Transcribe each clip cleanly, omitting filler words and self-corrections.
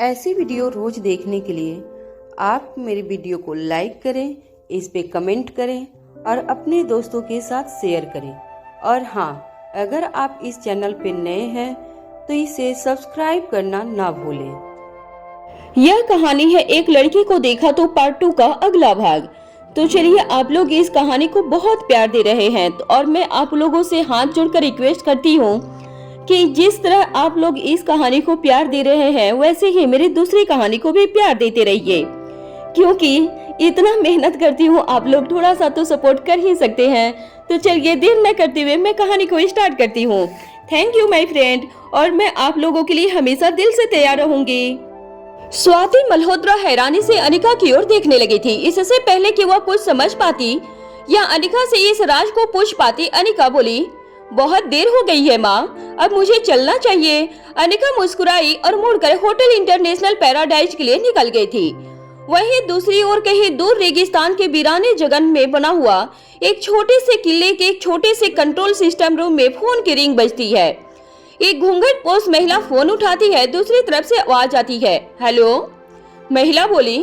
ऐसी वीडियो रोज देखने के लिए आप मेरे वीडियो को लाइक करें, इस पे कमेंट करें और अपने दोस्तों के साथ शेयर करें। और हाँ, अगर आप इस चैनल पे नए हैं तो इसे सब्सक्राइब करना ना भूलें। यह कहानी है एक लड़की को देखा तो पार्ट 2 का अगला भाग। तो चलिए, आप लोग इस कहानी को बहुत प्यार दे रहे हैं और मैं आप लोगों से हाथ जोड़कर रिक्वेस्ट करती हूँ कि जिस तरह आप लोग इस कहानी को प्यार दे रहे हैं वैसे ही मेरी दूसरी कहानी को भी प्यार देते रहिए, क्योंकि इतना मेहनत करती हूँ, आप लोग थोड़ा सा तो सपोर्ट कर ही सकते हैं। तो चलिए, देर न करते हुए मैं कहानी को स्टार्ट करती हूँ। थैंक यू माय फ्रेंड, और मैं आप लोगों के लिए हमेशा दिल से तैयार रहूंगी। स्वाति मल्होत्रा हैरानी से अनिका की ओर देखने लगी थी। इससे पहले कि वह कुछ समझ पाती या अनिका से इस राज को पूछ पाती, अनिका बोली, बहुत देर हो गई है माँ, अब मुझे चलना चाहिए। अनिका मुस्कुराई और मुड़कर होटल इंटरनेशनल पैराडाइज के लिए निकल गई थी। वहीं दूसरी ओर कहीं दूर रेगिस्तान के वीराने जगन में बना हुआ एक छोटे से किले के एक छोटे से कंट्रोल सिस्टम रूम में फोन की रिंग बजती है। एक घूंघट पोष महिला फोन उठाती है। दूसरी तरफ से आवाज आती है, हेलो। महिला बोली,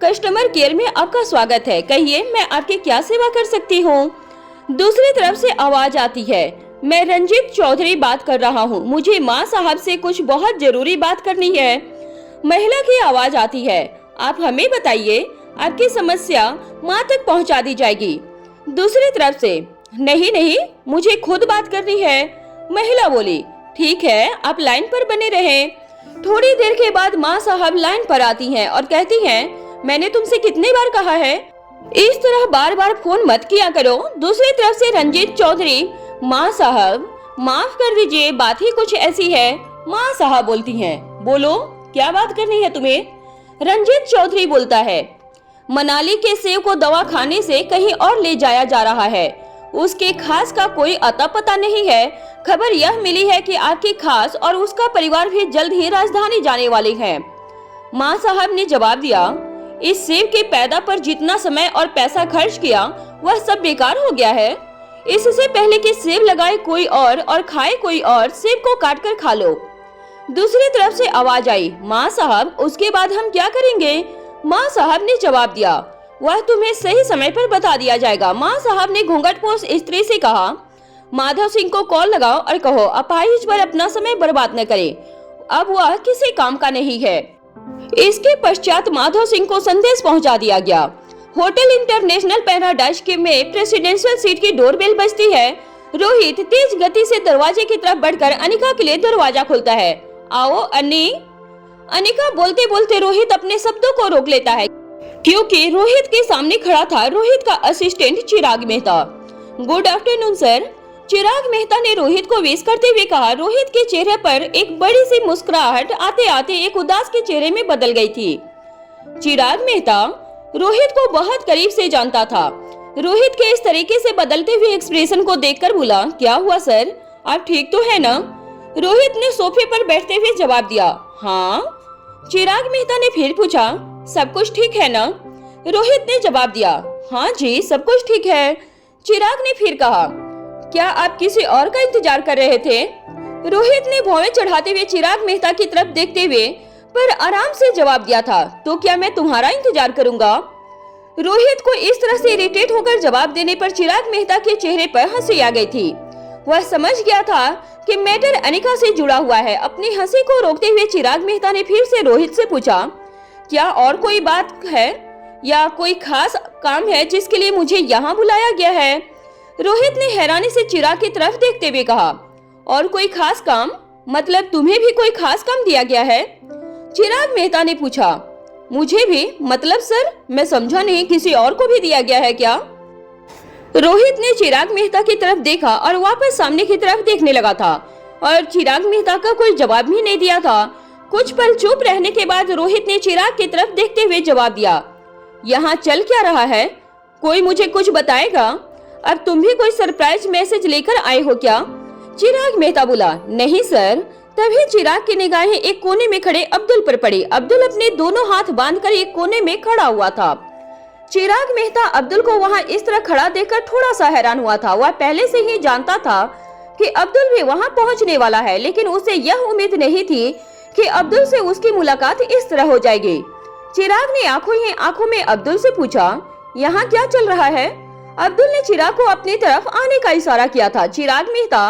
कस्टमर केयर में आपका स्वागत है, कहिए मैं आपकी क्या सेवा कर सकती हूँ। दूसरी तरफ से आवाज आती है, मैं रंजीत चौधरी बात कर रहा हूँ, मुझे माँ साहब से कुछ बहुत जरूरी बात करनी है। महिला की आवाज आती है, आप हमें बताइए, आपकी समस्या माँ तक पहुँचा दी जाएगी। दूसरी तरफ से, नहीं नहीं, मुझे खुद बात करनी है। महिला बोली, ठीक है, आप लाइन पर बने रहें। थोड़ी देर के बाद माँ साहब लाइन पर आती हैं और कहती हैं, मैंने तुमसे कितनी बार कहा है इस तरह बार बार फोन मत किया करो। दूसरी तरफ से रंजीत चौधरी, माँ साहब माफ कर दीजिए, बात ही कुछ ऐसी है। माँ साहब बोलती हैं, बोलो क्या बात करनी है तुम्हें। रंजीत चौधरी बोलता है, मनाली के सेव को दवा खाने से कहीं और ले जाया जा रहा है, उसके खास का कोई अता पता नहीं है। खबर यह मिली है कि आपकी खास और उसका परिवार भी जल्द ही राजधानी जाने वाले हैं। माँ साहब ने जवाब दिया, इस सेब के पैदा पर जितना समय और पैसा खर्च किया वह सब बेकार हो गया है। इससे पहले कि सेब लगाए कोई और खाए कोई और, सेब को काट कर खा लो। दूसरी तरफ से आवाज आई, माँ साहब उसके बाद हम क्या करेंगे। माँ साहब ने जवाब दिया, वह तुम्हें सही समय पर बता दिया जाएगा। माँ साहब ने घूंघटपोश स्त्री से कहा, माधव सिंह को कॉल लगाओ और कहो अपाहिज पर अपना समय बर्बाद न करे, अब वह किसी काम का नहीं है। इसके पश्चात माधव सिंह को संदेश पहुंचा दिया गया। होटल इंटरनेशनल पैराडाइज के में प्रेसिडेंशियल सीट की डोरबेल बजती है। रोहित तेज गति से दरवाजे की तरफ बढ़कर अनिका के लिए दरवाजा खोलता है। आओ अन्नी। अनिका बोलते बोलते रोहित अपने शब्दों को रोक लेता है, क्योंकि रोहित के सामने खड़ा था रोहित का assistant Chirag Mehta. Good afternoon sir. Chirag Mehta ने रोहित को विश करते हुए कहा। रोहित के चेहरे पर एक बड़ी सी मुस्कुराहट आते आते एक उदास के चेहरे में बदल गई थी। चिराग मेहता रोहित को बहुत करीब से जानता था। रोहित के इस तरीके से बदलते हुए एक्सप्रेशन को देखकर बोला, क्या हुआ सर, आप ठीक तो है ना। रोहित ने सोफे पर बैठते हुए जवाब दिया, हाँ। चिराग मेहता ने फिर पूछा, सब कुछ ठीक है ना। रोहित ने जवाब दिया, हाँ जी सब कुछ ठीक है। चिराग ने फिर कहा, क्या आप किसी और का इंतजार कर रहे थे। रोहित ने भौवें चढ़ाते हुए चिराग मेहता की तरफ देखते हुए पर आराम से जवाब दिया था, तो क्या मैं तुम्हारा इंतजार करूंगा। रोहित को इस तरह से इरिटेट होकर जवाब देने पर चिराग मेहता के चेहरे पर हंसी आ गई थी। वह समझ गया था कि मैटर अनिका से जुड़ा हुआ है। अपनी हंसी को रोकते हुए चिराग मेहता ने फिर से रोहित से पूछा, क्या और कोई बात है या कोई खास काम है जिसके लिए मुझे यहाँ बुलाया गया है। रोहित ने हैरानी से चिराग की तरफ देखते हुए कहा, और कोई खास काम, मतलब तुम्हें भी कोई खास काम दिया गया है। चिराग मेहता ने पूछा, मुझे भी, मतलब सर मैं समझा नहीं, किसी और को भी दिया गया है क्या। रोहित ने चिराग मेहता की तरफ देखा और वापस सामने की तरफ देखने लगा था और चिराग मेहता का कोई जवाब भी नहीं दिया था। कुछ पल चुप रहने के बाद रोहित ने चिराग की तरफ देखते हुए जवाब दिया, यहाँ चल क्या रहा है, कोई मुझे कुछ बताएगा। अब तुम भी कोई सरप्राइज मैसेज लेकर आए हो क्या। चिराग मेहता बोला, नहीं सर। तभी चिराग की निगाहें एक कोने में खड़े अब्दुल पर पड़ी। अब्दुल अपने दोनों हाथ बांधकर एक कोने में खड़ा हुआ था। चिराग मेहता अब्दुल को वहां इस तरह खड़ा देखकर थोड़ा सा हैरान हुआ था। वह पहले से ही जानता था कि अब्दुल भी वहां पहुंचने वाला है, लेकिन उसे यह उम्मीद नहीं थी कि अब्दुल से उसकी मुलाकात इस तरह हो जाएगी। चिराग ने आंखों ही आंखों में अब्दुल से पूछा, यहाँ क्या चल रहा है? अब्दुल ने चिराग को अपनी तरफ आने का इशारा किया था। चिराग मेहता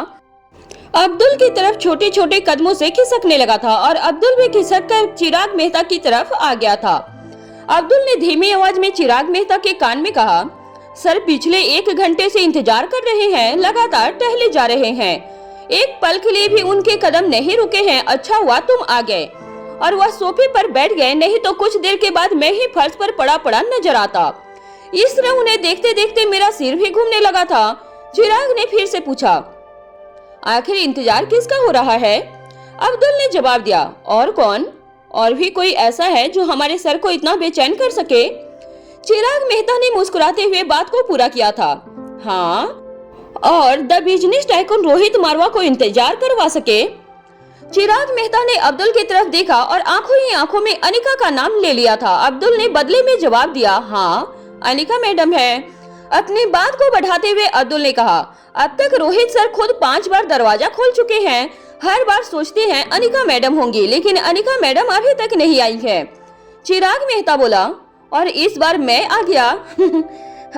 अब्दुल की तरफ छोटे छोटे कदमों से खिसकने लगा था और अब्दुल भी खिसक कर चिराग मेहता की तरफ आ गया था। अब्दुल ने धीमी आवाज में चिराग मेहता के कान में कहा, सर पिछले 1 घंटे से इंतजार कर रहे हैं, लगातार टहले जा रहे हैं, एक पल के लिए भी उनके कदम नहीं रुके हैं। अच्छा हुआ तुम आ गए और वह सोफे पर बैठ गए, नहीं तो कुछ देर के बाद मैं ही फर्श पर पड़ा पड़ा नजर आता। इस तरह उन्हें देखते देखते मेरा सिर भी घूमने लगा था। चिराग ने फिर से पूछा, आखिर इंतजार किसका हो रहा है? अब्दुल ने जवाब दिया, और कौन? और भी कोई ऐसा है जो हमारे सर को इतना बेचैन कर सके? चिराग मेहता ने मुस्कुराते हुए बात को पूरा किया था, हाँ, और द बिजनेस टाइकून रोहित मारवा को इंतजार करवा सके। चिराग मेहता ने अब्दुल की तरफ देखा और आंखों ही आंखों में अनिका का नाम ले लिया था। अब्दुल ने बदले में जवाब दिया, हाँ अनिका मैडम है। अपनी बात को बढ़ाते हुए अब्दुल ने कहा, अब तक रोहित सर खुद 5 बार दरवाजा खोल चुके हैं, हर बार सोचते हैं अनिका मैडम होंगी, लेकिन अनिका मैडम अभी तक नहीं आई है। चिराग मेहता बोला, और इस बार मैं आ गया।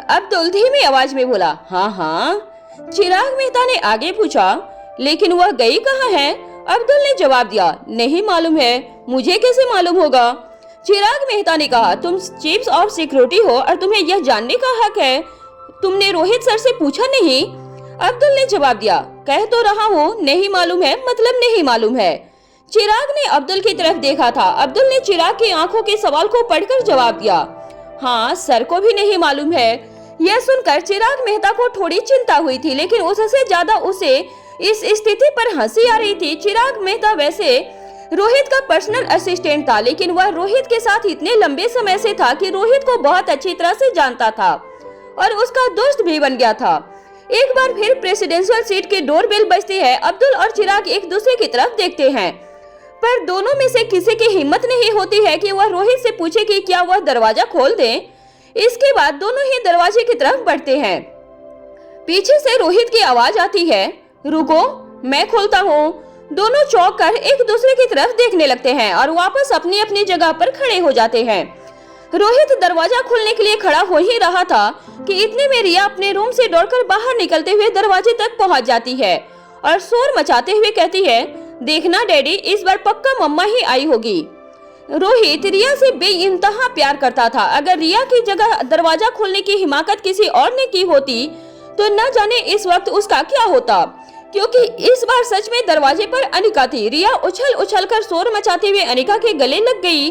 अब्दुल धीमी आवाज में बोला, हाँ हाँ। चिराग मेहता ने आगे पूछा, लेकिन वह गई कहाँ है? अब्दुल ने जवाब दिया, नहीं मालूम है, मुझे कैसे मालूम होगा? चिराग मेहता ने कहा, तुम चीफ ऑफ सिक्योरिटी हो और तुम्हें यह जानने का हक है, तुमने रोहित सर से पूछा नहीं? अब्दुल ने जवाब दिया, कह तो रहा हूँ नहीं मालूम है, मतलब नहीं मालूम है। चिराग ने अब्दुल की तरफ देखा था। अब्दुल ने चिराग की आंखों के सवाल को पढ़कर जवाब दिया, हाँ सर को भी नहीं मालूम है। यह सुनकर चिराग मेहता को थोड़ी चिंता हुई थी, लेकिन उससे ज्यादा उसे इस स्थिति पर हंसी आ रही थी। चिराग मेहता वैसे रोहित का पर्सनल असिस्टेंट था, लेकिन वह रोहित के साथ इतने लंबे समय से था कि रोहित को बहुत अच्छी तरह से जानता था और उसका दोस्त भी बन गया था। एक बार फिर प्रेसिडेंशियल सीट की डोरबेल बजती है। अब्दुल और चिराग एक दूसरे की तरफ देखते हैं, पर दोनों में से किसी की हिम्मत नहीं होती है कि वह रोहित से पूछे कि क्या वह दरवाजा खोल दे। इसके बाद दोनों ही दरवाजे की तरफ बढ़ते हैं। पीछे से रोहित की आवाज आती है, रुको मैं खोलता हूँ। दोनों चौंक कर एक दूसरे की तरफ देखने लगते हैं और वापस अपनी अपनी जगह पर खड़े हो जाते हैं। रोहित दरवाजा खोलने के लिए खड़ा हो ही रहा था कि इतने में रिया अपने रूम से दौड़कर बाहर निकलते हुए दरवाजे तक पहुंच जाती है और शोर मचाते हुए कहती है, देखना डैडी, इस बार पक्का मम्मा ही आई होगी। रोहित रिया से बेइंतहा प्यार करता था। अगर रिया की जगह दरवाजा खोलने की हिमाकत किसी और ने की होती तो न जाने इस वक्त उसका क्या होता, क्योंकि इस बार सच में दरवाजे पर अनिका थी। रिया उछल उछल कर शोर मचाते हुए अनिका के गले लग गई।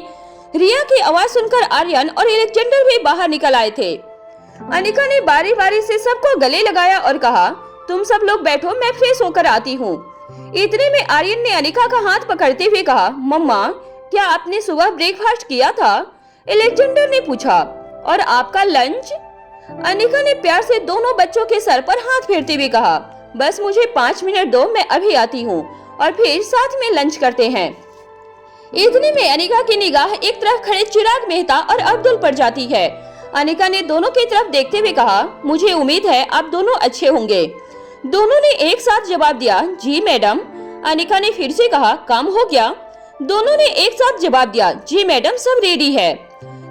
रिया की आवाज सुनकर आर्यन और एलेक्जेंडर भी बाहर निकल आए थे। अनिका ने बारी बारी से सबको गले लगाया और कहा, तुम सब लोग बैठो, मैं फ्रेश होकर आती हूँ। इतने में आर्यन ने अनिका का हाथ पकड़ते हुए कहा, मम्मा क्या आपने सुबह ब्रेकफास्ट किया था? एलेक्जेंडर ने पूछा, और आपका लंच? अनिका ने प्यार से दोनों बच्चों के सर पर हाथ फेरते हुए कहा, बस मुझे 5 मिनट दो, मैं अभी आती हूँ और फिर साथ में लंच करते हैं। इतने में अनिका की निगाह एक तरफ खड़े चिराग मेहता और अब्दुल पर जाती है। अनिका ने दोनों की तरफ देखते हुए कहा, मुझे उम्मीद है आप दोनों अच्छे होंगे। दोनों ने एक साथ जवाब दिया, जी मैडम। अनिका ने फिर से कहा, काम हो गया? दोनों ने एक साथ जवाब दिया, जी मैडम, सब रेडी है।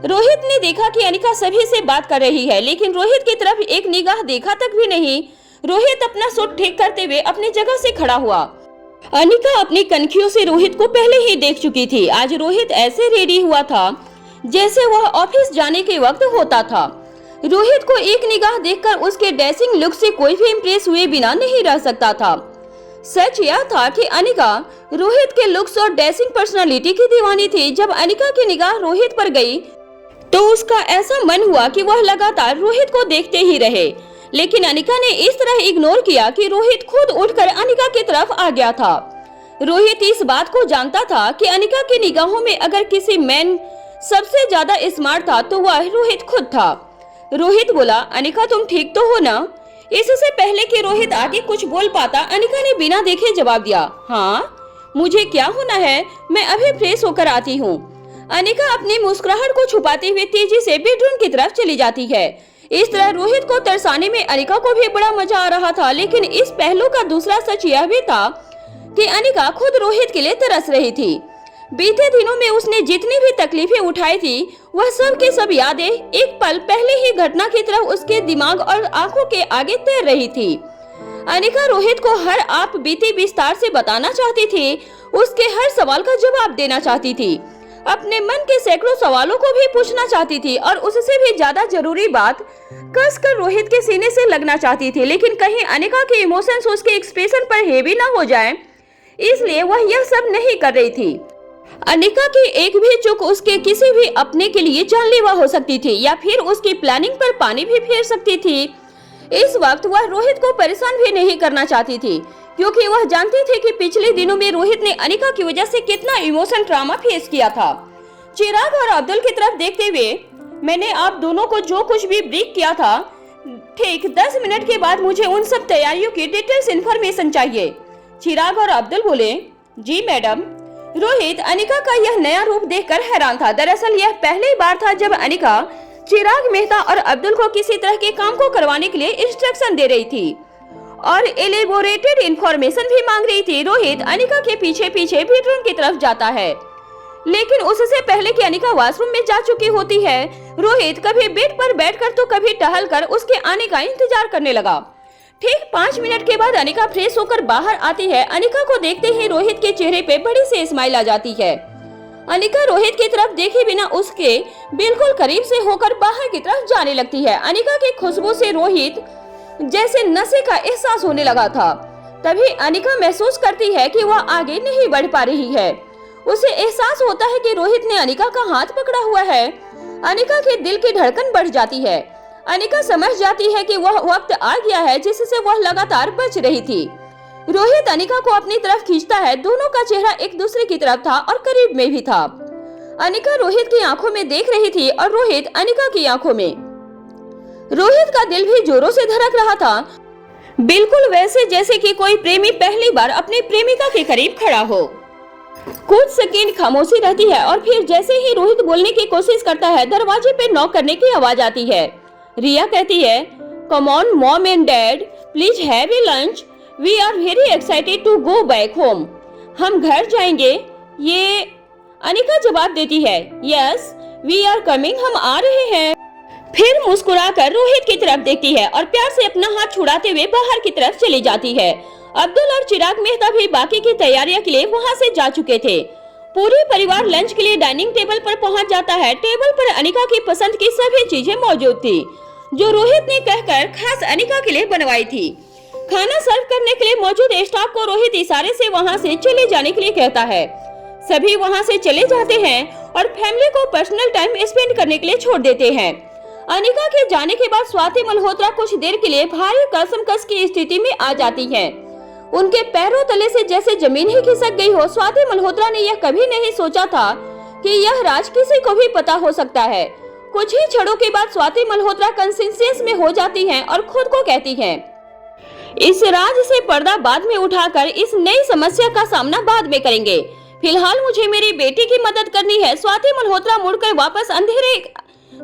रोहित ने देखा कि अनिका सभी से बात कर रही है, लेकिन रोहित की तरफ एक निगाह देखा तक भी नहीं। रोहित अपना सूट ठीक करते हुए अपनी जगह से खड़ा हुआ। अनिका अपनी कनखियों से रोहित को पहले ही देख चुकी थी। आज रोहित ऐसे रेडी हुआ था जैसे वह ऑफिस जाने के वक्त होता था। रोहित को एक निगाह देखकर उसके ड्रेसिंग लुक से कोई भी इम्प्रेस हुए बिना नहीं रह सकता था। सच यह था कि अनिका रोहित के लुक्स और ड्रेसिंग पर्सनालिटी की दीवानी थी। जब अनिका की निगाह रोहित पर गई तो उसका ऐसा मन हुआ कि वह लगातार रोहित को देखते ही रहे, लेकिन अनिका ने इस तरह इग्नोर किया कि रोहित खुद उठकर अनिका की तरफ आ गया था। रोहित इस बात को जानता था कि अनिका की निगाहों में अगर किसी मैन सबसे ज्यादा स्मार्ट था तो वह रोहित खुद था। रोहित बोला, अनिका तुम ठीक तो हो ना? इससे पहले कि रोहित आगे कुछ बोल पाता, अनिका ने बिना देखे जवाब दिया, हाँ मुझे क्या होना है, मैं अभी फ्रेश होकर आती हूँ। अनिका अपनी मुस्कुराहट को छुपाते हुए तेजी से बेडरूम की तरफ चली जाती है। इस तरह रोहित को तरसाने में अनिका को भी बड़ा मजा आ रहा था, लेकिन इस पहलू का दूसरा सच यह भी था कि अनिका खुद रोहित के लिए तरस रही थी। बीते दिनों में उसने जितनी भी तकलीफें उठाई थी वह सब की सब यादें एक पल पहले ही घटना की तरह उसके दिमाग और आंखों के आगे तैर रही थी। अनिका रोहित को हर आप बीती विस्तार से बताना चाहती थी, उसके हर सवाल का जवाब देना चाहती थी, अपने मन के सैकड़ों सवालों को भी पूछना चाहती थी और उससे भी ज्यादा जरूरी बात कसकर रोहित के सीने से लगना चाहती थी। लेकिन कहीं अनिका के इमोशंस उसके एक्सप्रेशन पर हेवी ना हो जाए, इसलिए वह यह सब नहीं कर रही थी। अनिका की एक भी चूक उसके किसी भी अपने के लिए जानलेवा हो सकती थी या फिर उसकी प्लानिंग पर पानी भी फेर सकती थी। इस वक्त वह रोहित को परेशान भी नहीं करना चाहती थी, क्योंकि वह जानती थी कि पिछले दिनों में रोहित ने अनिका की वजह से कितना इमोशन ड्रामा फेस किया था। चिराग और अब्दुल की तरफ देखते हुए, मैंने आप दोनों को जो कुछ भी ब्रीफ किया था, ठीक 10 मिनट के बाद मुझे उन सब तैयारियों की डिटेल्स इन्फॉर्मेशन चाहिए। चिराग और अब्दुल बोले, जी मैडम। रोहित अनिका का यह नया रूप देखकर हैरान था। दरअसल यह पहली बार था जब अनिका चिराग मेहता और अब्दुल को किसी तरह के काम को करवाने के लिए इंस्ट्रक्शन दे रही थी और एलेबोरेटेड इंफॉर्मेशन भी मांग रही थी। रोहित अनिका के पीछे पीछे बेडरूम की तरफ जाता है, लेकिन उससे पहले कि अनिका वॉशरूम में जा चुकी होती है, रोहित कभी बेड पर बैठकर तो कभी टहलकर उसके आने का इंतजार करने लगा। ठीक 5 मिनट के बाद अनिका फ्रेश होकर बाहर आती है। अनिका को देखते ही रोहित के चेहरे पे बड़ी सी स्माइल आ जाती है। अनिका रोहित की तरफ देखे बिना उसके बिल्कुल करीब से होकर बाहर की तरफ जाने लगती है। अनिका की खुशबू से रोहित जैसे नशे का एहसास होने लगा था। तभी अनिका महसूस करती है कि वह आगे नहीं बढ़ पा रही है। उसे एहसास होता है कि रोहित ने अनिका का हाथ पकड़ा हुआ है। अनिका के दिल की धड़कन बढ़ जाती है। अनिका समझ जाती है कि वह वक्त आ गया है जिससे वह लगातार बच रही थी। रोहित अनिका को अपनी तरफ खींचता है। दोनों का चेहरा एक दूसरे की तरफ था और करीब में भी था। अनिका रोहित की आंखों में देख रही थी और रोहित अनिका की आंखों में। रोहित का दिल भी जोरों से धड़क रहा था, बिल्कुल वैसे जैसे कि कोई प्रेमी पहली बार अपनी प्रेमिका के करीब खड़ा हो। कुछ सेकंड खामोशी रहती है और फिर जैसे ही रोहित बोलने की कोशिश करता है, दरवाजे पे नॉक करने की आवाज आती है। रिया कहती है, come on mom and dad, please have a lunch, we are very excited to go back home. हम घर जाएंगे। ये अनिका जवाब देती है, यस वी आर कमिंग, हम आ रहे हैं। फिर मुस्कुराकर रोहित की तरफ देखती है और प्यार से अपना हाथ छुड़ाते हुए बाहर की तरफ चली जाती है। अब्दुल और चिराग मेहता भी बाकी की तैयारियों के लिए वहां से जा चुके थे। पूरी परिवार लंच के लिए डाइनिंग टेबल पर पहुंच जाता है। टेबल पर अनिका की पसंद की सभी चीजें मौजूद थी, जो रोहित ने कहकर खास अनिका के लिए बनवाई थी। खाना सर्व करने के लिए मौजूद स्टाफ को रोहित इशारे से वहां से चले जाने के लिए कहता है। सभी वहां से चले जाते हैं और फैमिली को पर्सनल टाइम स्पेंड करने के लिए छोड़ देते हैं। अनिका के जाने के बाद स्वाति मल्होत्रा कुछ देर के लिए भारी कसमकस की स्थिति में आ जाती है। उनके पैरों तले से जैसे जमीन ही खिसक गई हो। स्वाति मल्होत्रा ने यह कभी नहीं सोचा था कि यह राज किसी को भी पता हो सकता है। कुछ ही क्षणों के बाद स्वाति मल्होत्रा कॉन्शियस में हो जाती हैं और खुद को कहती हैं, इस राज से पर्दा बाद में उठाकर इस नई समस्या का सामना बाद में करेंगे। फिलहाल मुझे मेरी बेटी की मदद करनी है। स्वाति मल्होत्रा मुड़कर वापस अंधेरे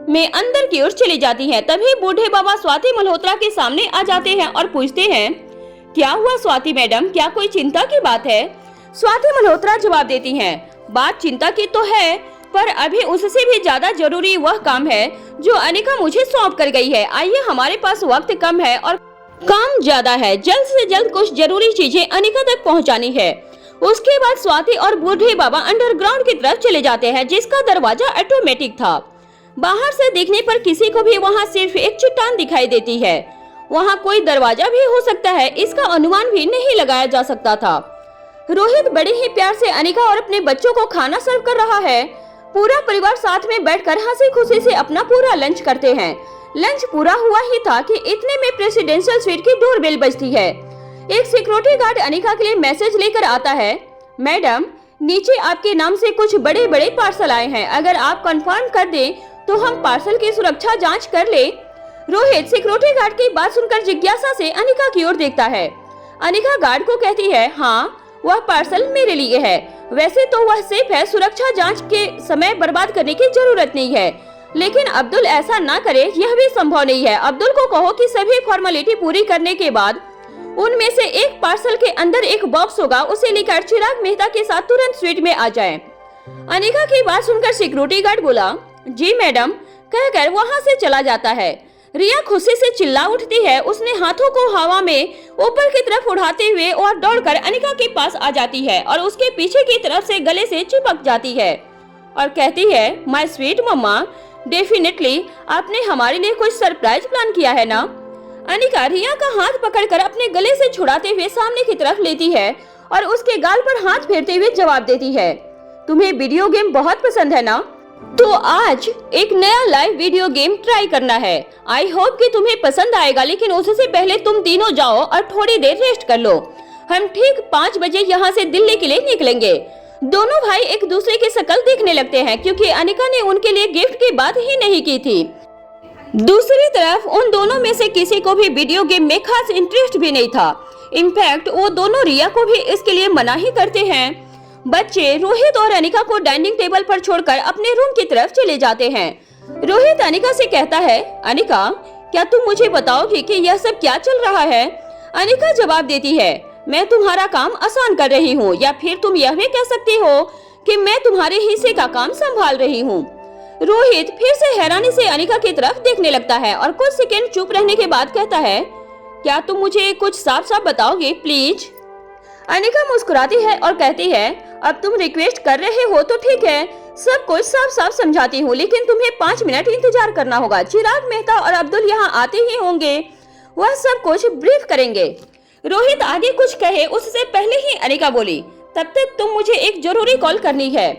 में अंदर की ओर चली जाती हैं। तभी बूढ़े बाबा स्वाति मल्होत्रा के सामने आ जाते हैं और पूछते हैं, क्या हुआ स्वाति मैडम, क्या कोई चिंता की बात है? स्वाति मल्होत्रा जवाब देती हैं, बात चिंता की तो है, पर अभी उससे भी ज्यादा जरूरी वह काम है जो अनिका मुझे सौंप कर गई है। आइए, हमारे पास वक्त कम है और काम ज्यादा है। जल्द से जल्द कुछ जरूरी चीजें अनिका तक पहुंचानी है। उसके बाद स्वाति और बूढ़े बाबा अंडरग्राउंड की तरफ चले जाते हैं, जिसका दरवाजा ऑटोमेटिक था। बाहर से देखने पर किसी को भी वहां सिर्फ एक चट्टान दिखाई देती है। वहां कोई दरवाजा भी हो सकता है, इसका अनुमान भी नहीं लगाया जा सकता था। रोहित बड़े ही प्यार से अनिका और अपने बच्चों को खाना सर्व कर रहा है। पूरा परिवार साथ में बैठकर हंसी खुशी से अपना पूरा लंच करते हैं। लंच पूरा हुआ ही था कि इतने में प्रेसिडेंशियल स्वीट की डोरबेल बजती है। एक सिक्योरिटी गार्ड अनिका के लिए मैसेज लेकर आता है, मैडम नीचे आपके नाम से कुछ बड़े बड़े पार्सल आए हैं, अगर आप कंफर्म कर दें तो हम पार्सल की सुरक्षा जांच कर ले। रोहित सिक्योरिटी गार्ड की बात सुनकर जिज्ञासा से अनिका की ओर देखता है। अनिका गार्ड को कहती है, हाँ वह पार्सल मेरे लिए है, वैसे तो वह सेफ है, सुरक्षा जांच के समय बर्बाद करने की जरूरत नहीं है, लेकिन अब्दुल ऐसा ना करे यह भी संभव नहीं है। अब्दुल को कहो कि सभी फॉर्मेलिटी पूरी करने के बाद उनमें से एक पार्सल के अंदर एक बॉक्स होगा, उसे लेकर चिराग मेहता के साथ तुरंत स्वीट में आ जाए। अनिका की बात सुनकर सिक्योरिटी गार्ड बोला, जी मैडम, कहकर वहाँ से चला जाता है। रिया खुशी से चिल्ला उठती है। उसने हाथों को हवा में ऊपर की तरफ उठाते हुए और दौड़कर अनिका के पास आ जाती है और उसके पीछे की तरफ से गले से चिपक जाती है और कहती है, माय स्वीट मम्मा, डेफिनेटली आपने हमारे लिए कुछ सरप्राइज प्लान किया है ना। अनिका रिया का हाथ पकड़कर अपने गले से छुड़ाते हुए सामने की तरफ लेती है और उसके गाल पर हाथ फेरते हुए जवाब देती है, तुम्हें वीडियो गेम बहुत पसंद है ना, तो आज एक नया लाइव वीडियो गेम ट्राई करना है। आई होप कि तुम्हें पसंद आएगा, लेकिन उससे पहले तुम तीनों जाओ और थोड़ी देर रेस्ट कर लो। हम ठीक 5 बजे यहाँ से दिल्ली के लिए निकलेंगे। दोनों भाई एक दूसरे की शक्ल देखने लगते हैं क्योंकि अनिका ने उनके लिए गिफ्ट की बात ही नहीं की थी। दूसरी तरफ उन दोनों में से किसी को भी वीडियो गेम में खास इंटरेस्ट भी नहीं था। इनफैक्ट वो दोनों रिया को भी इसके लिए मना ही करते हैं। बच्चे रोहित और अनिका को डाइनिंग टेबल पर छोड़कर अपने रूम की तरफ चले जाते हैं। रोहित अनिका से कहता है, अनिका, क्या तुम मुझे बताओगी कि यह सब क्या चल रहा है? अनिका जवाब देती है, मैं तुम्हारा काम आसान कर रही हूँ, या फिर तुम यह भी कह सकती हो कि मैं तुम्हारे हिस्से का काम संभाल रही हूँ। रोहित फिर से हैरानी से अनिका की तरफ देखने लगता है और कुछ सेकंड चुप रहने के बाद कहता है, क्या तुम मुझे कुछ साफ साफ बताओगे प्लीज? अनिका मुस्कुराती है और कहती है, अब तुम रिक्वेस्ट कर रहे हो तो ठीक है, सब कुछ साफ साफ समझाती हूँ, लेकिन तुम्हें 5 मिनट इंतजार करना होगा। चिराग मेहता और अब्दुल यहाँ आते ही होंगे, वह सब कुछ ब्रीफ करेंगे। रोहित आगे कुछ कहे उससे पहले ही अनिका बोली, तब तक तुम मुझे एक जरूरी कॉल करनी है।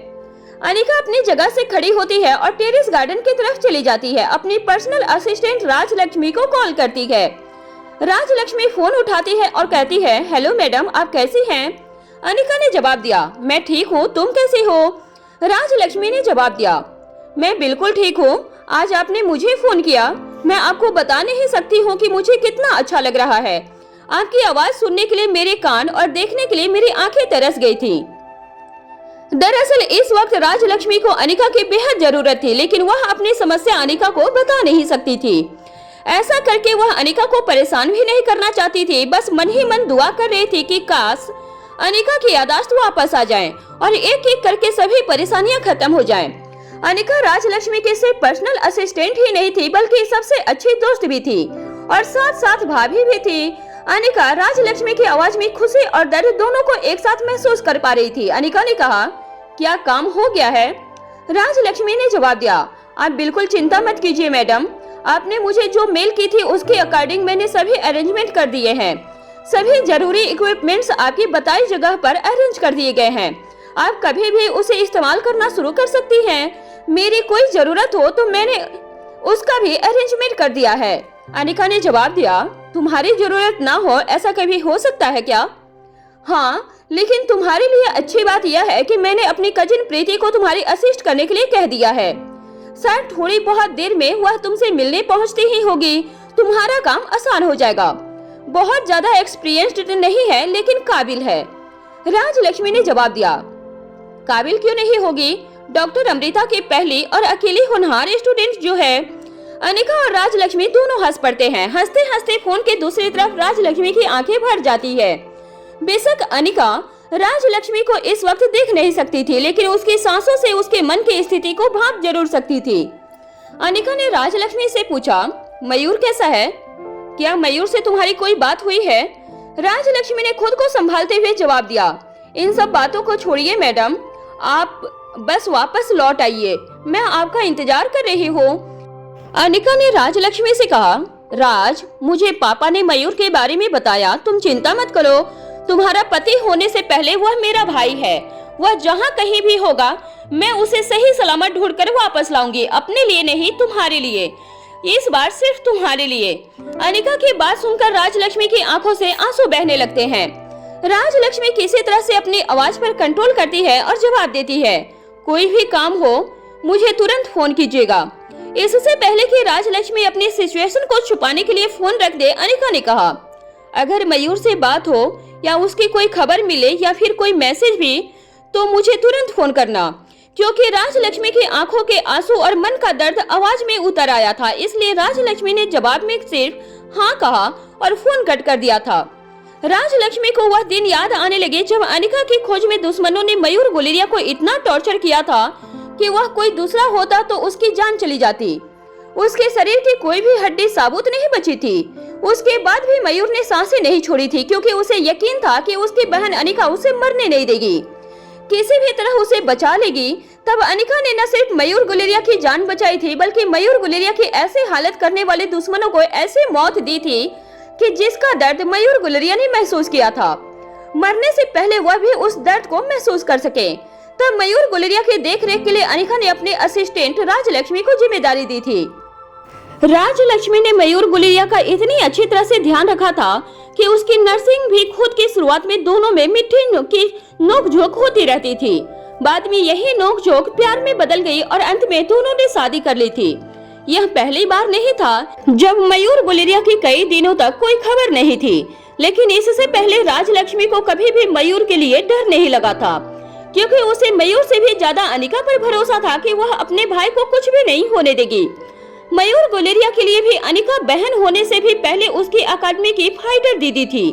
अनिका अपनी जगह से खड़ी होती है और टेरेस गार्डन की तरफ चली जाती है। अपनी पर्सनल असिस्टेंट राजलक्ष्मी को कॉल करती है। राजलक्ष्मी फोन उठाती है और कहती है, हेलो मैडम, आप कैसी हैं? अनिका ने जवाब दिया, मैं ठीक हूँ, तुम कैसी हो? राजलक्ष्मी ने जवाब दिया, मैं बिल्कुल ठीक हूँ। आज आपने मुझे फोन किया, मैं आपको बता नहीं सकती हूँ कि मुझे कितना अच्छा लग रहा है। आपकी आवाज सुनने के लिए मेरे कान और देखने के लिए मेरी आंखें तरस गई थी। दरअसल इस वक्त राजलक्ष्मी को अनिका की बेहद जरूरत थी, लेकिन वह अपनी समस्या अनिका को बता नहीं सकती थी। ऐसा करके वह अनिका को परेशान भी नहीं करना चाहती थी, बस मन ही मन दुआ कर रही थी कि काश अनिका की यादाश्त वापस आ जाए और एक एक करके सभी परेशानियां खत्म हो जाएं। अनिका राजलक्ष्मी की सिर्फ पर्सनल असिस्टेंट ही नहीं थी, बल्कि सबसे अच्छी दोस्त भी थी और साथ साथ भाभी भी थी। अनिका राजलक्ष्मी की आवाज में खुशी और दर्द दोनों को एक साथ महसूस कर पा रही थी। अनिका ने कहा, क्या काम हो गया है? राजलक्ष्मी ने जवाब दिया, आप बिल्कुल चिंता मत कीजिए मैडम, आपने मुझे जो मेल की थी उसके अकॉर्डिंग मैंने सभी अरेंजमेंट कर दिए हैं। सभी जरूरी इक्विपमेंट्स आपकी बताई जगह पर अरेंज कर दिए गए हैं। आप कभी भी उसे इस्तेमाल करना शुरू कर सकती हैं। मेरी कोई जरूरत हो तो मैंने उसका भी अरेंजमेंट कर दिया है। अनिका ने जवाब दिया, तुम्हारी जरूरत ना हो ऐसा कभी हो सकता है क्या? हाँ, लेकिन तुम्हारे लिए अच्छी बात यह है कि मैंने अपनी कजिन प्रीति को तुम्हारी असिस्ट करने के लिए कह दिया है। शायद थोड़ी बहुत देर में वह तुमसे मिलने पहुंचती ही होगी। तुम्हारा काम आसान हो जाएगा। बहुत ज्यादा एक्सपीरियंस्ड नहीं है, लेकिन काबिल है। राजलक्ष्मी ने जवाब दिया, काबिल क्यों नहीं होगी? डॉक्टर अमृता की पहली और अकेली होनहार स्टूडेंट जो है। अनिका और राजलक्ष्मी दोनों हंस पड़ते हैं। हंसते हंसते फोन के दूसरी तरफ राजलक्ष्मी की आंखें भर जाती है। बेशक अनिका राजलक्ष्मी को इस वक्त देख नहीं सकती थी, लेकिन उसकी सांसों से उसके मन की स्थिति को भांप जरूर सकती थी। अनिका ने राजलक्ष्मी से पूछा, मयूर कैसा है? क्या मयूर से तुम्हारी कोई बात हुई है? राजलक्ष्मी ने खुद को संभालते हुए जवाब दिया, इन सब बातों को छोड़िए मैडम, आप बस वापस लौट आइए, मैं आपका इंतजार कर रही हूँ। अनिका ने राजलक्ष्मी से कहा, राज, मुझे पापा ने मयूर के बारे में बताया, तुम चिंता मत करो, तुम्हारा पति होने से पहले वह मेरा भाई है। वह जहाँ कहीं भी होगा मैं उसे सही सलामत ढूंढकर वापस लाऊंगी, अपने लिए नहीं तुम्हारे लिए, इस बार सिर्फ तुम्हारे लिए। अनिका की बात सुनकर राजलक्ष्मी की आंखों से आंसू बहने लगते हैं। राजलक्ष्मी किसी तरह से अपनी आवाज पर कंट्रोल करती है और जवाब देती है, कोई भी काम हो मुझे तुरंत फोन कीजिएगा। इससे पहले कि राजलक्ष्मी अपनी सिचुएशन को छुपाने के लिए फोन रख दे, अनिका ने कहा, अगर मयूर से बात हो या उसकी कोई खबर मिले या फिर कोई मैसेज भी, तो मुझे तुरंत फोन करना। क्योंकि राजलक्ष्मी की आंखों के आंसू और मन का दर्द आवाज में उतर आया था, इसलिए राजलक्ष्मी ने जवाब में सिर्फ हाँ कहा और फोन कट कर दिया था। राजलक्ष्मी को वह दिन याद आने लगे जब अनिका की खोज में दुश्मनों ने मयूर गुलेरिया को इतना टॉर्चर किया था कि वह कोई दूसरा होता तो उसकी जान चली जाती। उसके शरीर की कोई भी हड्डी साबुत नहीं बची थी। उसके बाद भी मयूर ने सांसें नहीं छोड़ी थी क्योंकि उसे यकीन था कि उसकी बहन अनिका उसे मरने नहीं देगी, किसी भी तरह उसे बचा लेगी। तब अनिका ने न सिर्फ मयूर गुलेरिया की जान बचाई थी बल्कि मयूर गुलेरिया की ऐसे हालत करने वाले दुश्मनों को ऐसी मौत दी थी कि जिसका दर्द मयूर गुलेरिया ने महसूस किया था। मरने से पहले वह भी उस दर्द को महसूस कर सके। तब मयूर गुलेरिया के देखरेख के लिए अनिका ने अपने असिस्टेंट राजलक्ष्मी को जिम्मेदारी दी थी। राजलक्ष्मी ने मयूर गुलेरिया का इतनी अच्छी तरह से ध्यान रखा था कि उसकी नर्सिंग भी खुद की शुरुआत में दोनों में मीठी की नोकझोंक होती रहती थी। बाद में यही नोकझोंक प्यार में बदल गई और अंत में दोनों ने शादी कर ली थी। यह पहली बार नहीं था जब मयूर गुलेरिया की कई दिनों तक कोई खबर नहीं थी, लेकिन इससे पहले राजलक्ष्मी को कभी भी मयूर के लिए डर नहीं लगा था क्योंकि उसे मयूर से भी ज्यादा अनिका पर भरोसा था कि वह अपने भाई को कुछ भी नहीं होने देगी। मयूर गुलेरिया के लिए भी अनिका बहन होने से भी पहले उसकी अकादमी की फाइटर दीदी थी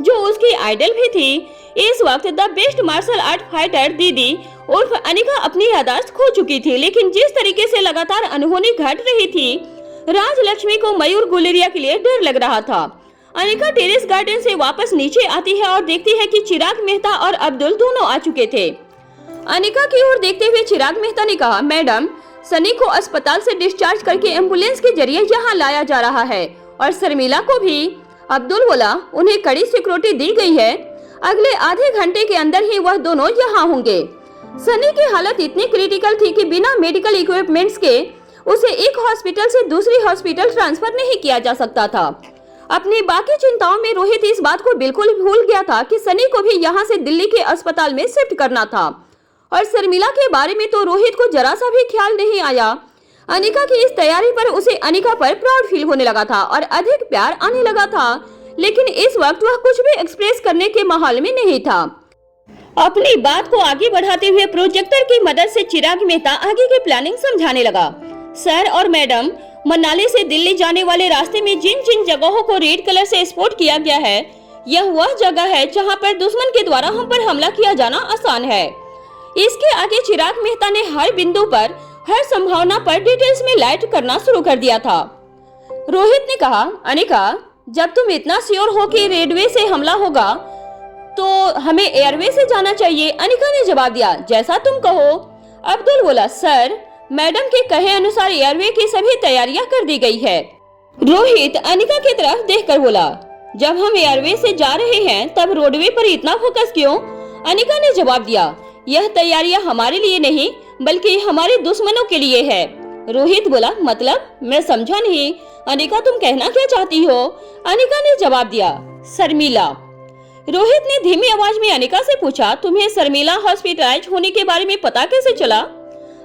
जो उसकी आइडल भी थी। इस वक्त the best martial art fighter दीदी उर्फ अनिका अपनी याददाश्त खो चुकी थी, लेकिन जिस तरीके से लगातार अनहोनी घट रही थी राजलक्ष्मी को मयूर गुलेरिया के लिए डर लग रहा था। अनिका टेरेस गार्डन से वापस नीचे आती है और देखती है कि चिराग मेहता और अब्दुल दोनों आ चुके थे। अनिका की ओर देखते हुए चिराग मेहता ने कहा, मैडम, सनी को अस्पताल से डिस्चार्ज करके एम्बुलेंस के जरिए यहाँ लाया जा रहा है और शर्मिला को भी। अब्दुल बोला, उन्हें कड़ी सिक्योरिटी दी गई है, अगले आधे घंटे के अंदर ही वह दोनों यहाँ होंगे। सनी की हालत इतनी क्रिटिकल थी कि बिना मेडिकल इक्विपमेंट्स के उसे एक हॉस्पिटल से दूसरी हॉस्पिटल ट्रांसफर नहीं किया जा सकता था। अपनी बाकी चिंताओं में रोहित इस बात को बिल्कुल भूल गया था कि सनी को भी यहाँ से दिल्ली के अस्पताल में शिफ्ट करना था और शर्मिला के बारे में तो रोहित को जरा सा भी ख्याल नहीं आया। अनिका की इस तैयारी पर उसे अनिका पर प्राउड फील होने लगा था और अधिक प्यार आने लगा था, लेकिन इस वक्त वह कुछ भी एक्सप्रेस करने के माहौल में नहीं था। अपनी बात को आगे बढ़ाते हुए प्रोजेक्टर की मदद से चिराग मेहता आगे की प्लानिंग समझाने लगा। सर और मैडम, मनाली से दिल्ली जाने वाले रास्ते में जिन जिन जगहों को रेड कलर से स्पॉट किया गया है, यह वह जगह है जहां पर दुश्मन के द्वारा हम पर हमला किया जाना आसान है। इसके आगे चिराग मेहता ने हर बिंदु पर, हर संभावना पर डिटेल्स में लाइट करना शुरू कर दिया था। रोहित ने कहा, अनिका, जब तुम इतना श्योर हो कि रेडवे से हमला होगा तो हमें एयरवे से जाना चाहिए। अनिका ने जवाब दिया, जैसा तुम कहो। अब्दुल बोला, सर, मैडम के कहे अनुसार एयरवे की सभी तैयारियां कर दी गई है। रोहित अनिका की तरफ देखकर बोला, जब हम एयरवे से जा रहे हैं तब रोडवे पर इतना फोकस क्यों? अनिका ने जवाब दिया, यह तैयारियां हमारे लिए नहीं बल्कि हमारे दुश्मनों के लिए है। रोहित बोला, मतलब? मैं समझा नहीं। अनिका, तुम कहना क्या चाहती हो? अनिका ने जवाब दिया, शर्मिला। रोहित ने धीमी आवाज में अनिका से पूछा, तुम्हें शर्मिला हॉस्पिटलाइज होने के बारे में पता कैसे चला?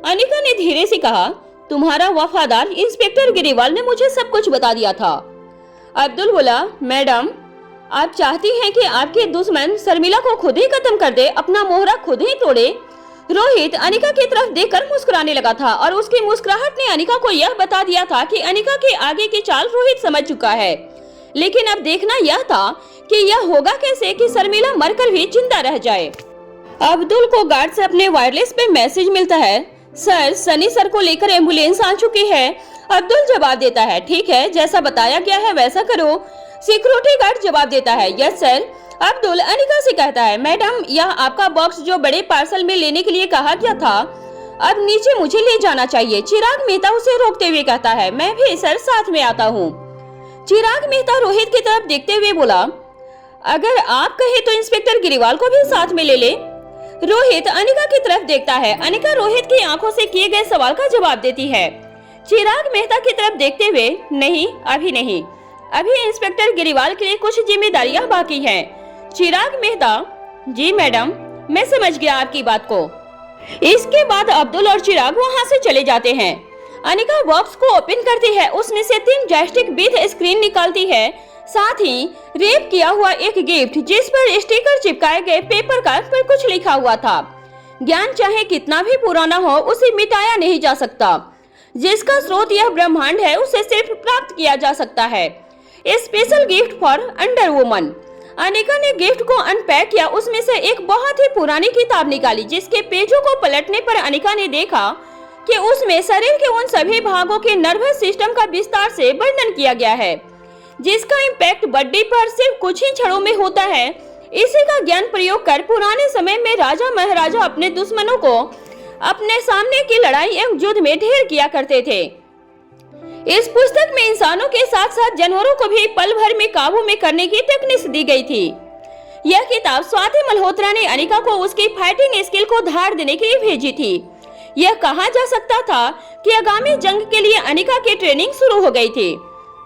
अनिका ने धीरे से कहा, तुम्हारा वफादार इंस्पेक्टर गिरीवाल ने मुझे सब कुछ बता दिया था। अब्दुल बोला, मैडम, आप चाहती हैं कि आपके दुश्मन शर्मिला को खुद ही खत्म कर दे, अपना मोहरा खुद ही तोड़े? रोहित अनिका की तरफ देखकर मुस्कुराने लगा था और उसकी मुस्कुराहट ने अनिका को यह बता दिया था कि अनिका के आगे की चाल रोहित समझ चुका है। लेकिन अब देखना यह था कि यह होगा कैसे कि शर्मिला मरकर भी जिंदा रह जाए। अब्दुल को गार्ड से अपने वायरलेस पे मैसेज मिलता है, सर, सनी सर को लेकर एम्बुलेंस आ चुकी है। अब्दुल जवाब देता है, ठीक है, जैसा बताया गया है वैसा करो। सिक्योरिटी गार्ड जवाब देता है, यस सर। अब्दुल अनिका से कहता है, मैडम, यह आपका बॉक्स जो बड़े पार्सल में लेने के लिए कहा गया था, अब नीचे मुझे ले जाना चाहिए। चिराग मेहता उसे रोकते हुए कहता है, मैं भी सर साथ में आता हूँ। चिराग मेहता रोहित की तरफ देखते हुए बोला, अगर आप कहे तो इंस्पेक्टर गिरीवाल को भी साथ में ले ले। रोहित अनिका की तरफ देखता है। अनिका रोहित की आंखों से किए गए सवाल का जवाब देती है। चिराग मेहता की तरफ देखते हुए, नहीं, अभी नहीं, अभी इंस्पेक्टर गिरीवाल के लिए कुछ जिम्मेदारियां बाकी हैं। चिराग मेहता, जी मैडम, मैं समझ गया आपकी बात को। इसके बाद अब्दुल और चिराग वहां से चले जाते हैं। अनिका बॉक्स को ओपन करती है, उसमें से 3 जॉयस्टिक विद स्क्रीन निकालती है, साथ ही रैप किया हुआ एक गिफ्ट जिस पर स्टिकर चिपकाए गए पेपर का पर कुछ लिखा हुआ था। ज्ञान चाहे कितना भी पुराना हो, उसे मिटाया नहीं जा सकता। जिसका स्रोत यह ब्रह्मांड है, उसे सिर्फ प्राप्त किया जा सकता है। Special gift for under woman. Anika ने गिफ्ट को अनपैक किया। उसमें से एक बहुत ही पुरानी किताब निकाली, जिसके पेजों को पलटने पर अनिका ने देखा कि उसमें शरीर के उन सभी भागों के नर्वस सिस्टम का विस्तार से वर्णन किया गया है, जिसका इम्पैक्ट बॉडी पर सिर्फ कुछ ही क्षणों में होता है। इसी का ज्ञान प्रयोग कर पुराने समय में राजा महाराजा अपने दुश्मनों को अपने सामने की लड़ाई एवं युद्ध में ढेर किया करते थे। इस पुस्तक में इंसानों के साथ साथ जानवरों को भी पल भर में काबू में करने की टेक्निक्स दी गई थी। यह किताब स्वाति मल्होत्रा ने अनिका को उसकी फाइटिंग स्किल को धार देने के लिए भेजी थी। यह कहा जा सकता था कि आगामी जंग के लिए अनिका की ट्रेनिंग शुरू हो गई थी।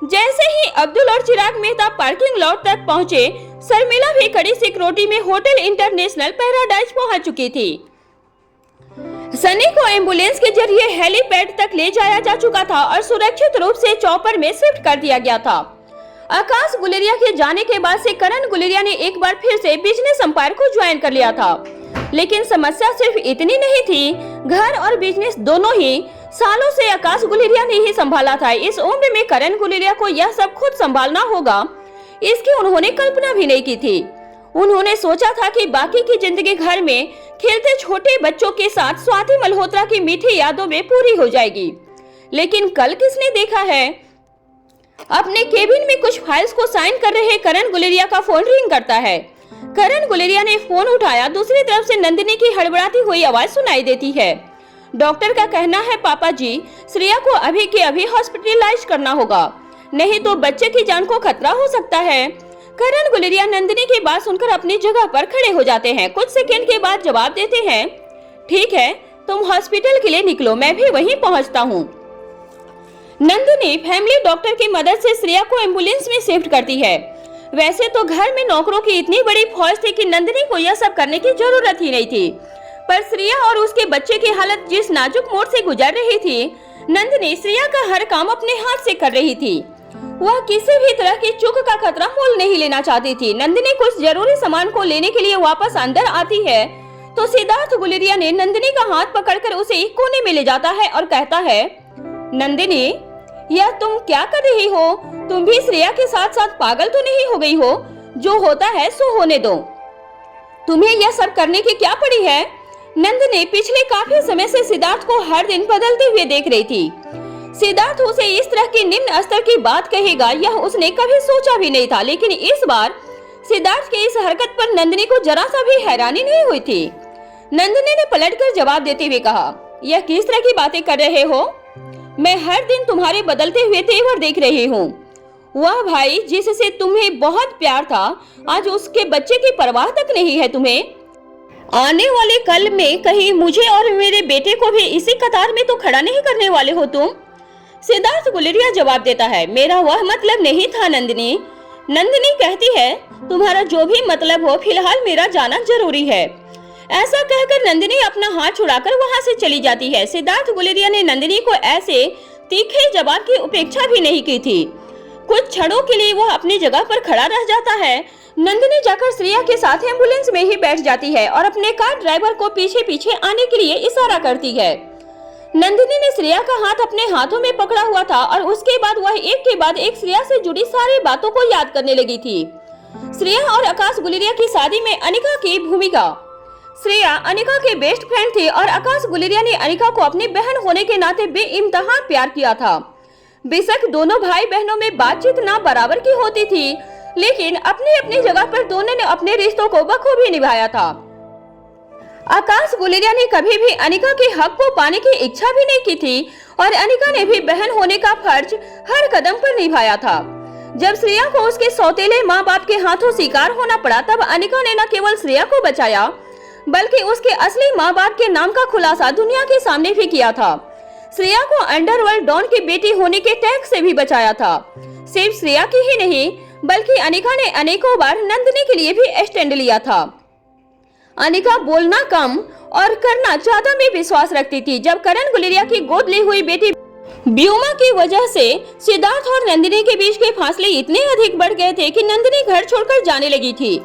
जैसे ही अब्दुल और चिराग मेहता पार्किंग लॉट तक पहुंचे, शर्मिला भी कड़ी सिक्योरिटी में होटल इंटरनेशनल पैराडाइज पहुंच चुकी थी। सनी को एम्बुलेंस के जरिए हेलीपैड तक ले जाया जा चुका था और सुरक्षित रूप से चॉपर में शिफ्ट कर दिया गया था। आकाश गुलेरिया के जाने के बाद से करण गुलेरिया ने एक बार फिर से बिजनेस एम्पायर को ज्वाइन कर लिया था, लेकिन समस्या सिर्फ इतनी नहीं थी। घर और बिजनेस दोनों ही सालों से आकाश गुलेरिया ने ही संभाला था। इस उम्र में करण गुलेरिया को यह सब खुद संभालना होगा, इसकी उन्होंने कल्पना भी नहीं की थी। उन्होंने सोचा था कि बाकी की जिंदगी घर में खेलते छोटे बच्चों के साथ स्वाति मल्होत्रा की मीठी यादों में पूरी हो जाएगी। लेकिन कल किसने देखा है, अपने केबिन में कुछ फाइल्स को साइन कर रहे करण गुलेरिया का फोन रिंग करता है। करण गुलेरिया ने फोन उठाया। दूसरी तरफ से नंदिनी की हड़बड़ाती हुई आवाज सुनाई देती है। डॉक्टर का कहना है, पापा जी, श्रेया को अभी के अभी हॉस्पिटलाइज करना होगा, नहीं तो बच्चे की जान को खतरा हो सकता है। करण गुलेरिया नंदिनी की बात सुनकर अपनी जगह पर खड़े हो जाते हैं। कुछ सेकंड के बाद जवाब देते हैं, ठीक है, तुम हॉस्पिटल के लिए निकलो, मैं भी वहीं पहुंचता हूं। नंदिनी फैमिली डॉक्टर की मदद से श्रेया को एम्बुलेंस में शिफ्ट करती है। वैसे तो घर में नौकरों की इतनी बड़ी फौज थी कि नंदिनी को यह सब करने की जरूरत ही नहीं थी, पर श्रेया और उसके बच्चे की हालत जिस नाजुक मोड़ से गुजर रही थी, नंदिनी श्रेया का हर काम अपने हाथ से कर रही थी। वह किसी भी तरह की चूक का खतरा मोल नहीं लेना चाहती थी। नंदिनी कुछ जरूरी सामान को लेने के लिए वापस अंदर आती है तो सिद्धार्थ गुलेरिया ने नंदिनी का हाथ पकड़कर उसे एक कोने में ले जाता है और कहता है, नंदिनी, यह तुम क्या कर रही हो? तुम भी श्रेया के साथ साथ पागल तो नहीं हो गई हो? जो होता है सो होने दो, तुम्हें यह सब करने की क्या पड़ी है? नंदिनी पिछले काफी समय से सिद्धार्थ को हर दिन बदलते हुए देख रही थी। सिद्धार्थ उसे इस तरह की निम्न स्तर की बात कहेगा, यह उसने कभी सोचा भी नहीं था, लेकिन इस बार सिद्धार्थ की इस हरकत पर नंदिनी को जरा सा भी हैरानी नहीं हुई थी। नंदिनी ने पलटकर जवाब देते हुए कहा, यह किस तरह की बातें कर रहे हो? मैं हर दिन तुम्हारे बदलते हुए तेवर देख रही हूँ। वह भाई जिससे तुम्हें बहुत प्यार था, आज उसके बच्चे की परवाह तक नहीं है तुम्हें। आने वाले कल में कहीं मुझे और मेरे बेटे को भी इसी कतार में तो खड़ा नहीं करने वाले हो तुम? सिद्धार्थ गुलेरिया जवाब देता है, मेरा वह मतलब नहीं था नंदिनी। नंदिनी कहती है, तुम्हारा जो भी मतलब हो, फिलहाल मेरा जाना जरूरी है। ऐसा कहकर नंदिनी अपना हाथ छुड़ाकर वहां से चली जाती है। सिद्धार्थ गुलेरिया ने नंदिनी को ऐसे तीखे जवाब की उपेक्षा भी नहीं की थी। कुछ क्षणों के लिए वह अपनी जगह पर खड़ा रह जाता है। नंदिनी जाकर श्रेया के साथ एम्बुलेंस में ही बैठ जाती है और अपने कार ड्राइवर को पीछे पीछे आने के लिए इशारा करती है। नंदिनी ने श्रेया का हाथ अपने हाथों में पकड़ा हुआ था और उसके बाद वह एक के बाद एक श्रेया से जुड़ी सारी बातों को याद करने लगी थी। श्रेया और आकाश गुलेरिया की शादी में अनिका की भूमिका। श्रेया अनिका के बेस्ट फ्रेंड थी और आकाश गुलेरिया ने अनिका को अपनी बहन होने के नाते बेइंतहा प्यार किया था। बेशक दोनों भाई बहनों में बातचीत ना बराबर की होती थी, लेकिन अपनी अपनी जगह पर दोनों ने अपने रिश्तों को बखूबी निभाया था। आकाश गुलेरिया ने कभी भी अनिका के हक को पाने की इच्छा भी नहीं की थी और अनिका ने भी बहन होने का फर्ज हर कदम पर निभाया था। जब श्रेया को उसके सौतेले माँ बाप के हाथों शिकार होना पड़ा, तब अनिका ने न केवल श्रेया को बचाया बल्कि उसके असली माँ बाप के नाम का खुलासा दुनिया के सामने भी किया था। श्रेया को अंडरवर्ल्ड डॉन की बेटी होने के टैग से भी बचाया था। सिर्फ श्रेया की ही नहीं बल्कि अनिका ने अनेकों बार नंदिनी के लिए भी स्टैंड लिया था। अनिका बोलना कम और करना ज्यादा में विश्वास रखती थी। जब करण गुलेरिया की गोद ली हुई बेटी व्योमा की वजह से सिद्धार्थ और नंदिनी के बीच के फासले इतने अधिक बढ़ गए थे कि नंदिनी घर छोड़कर जाने लगी थी,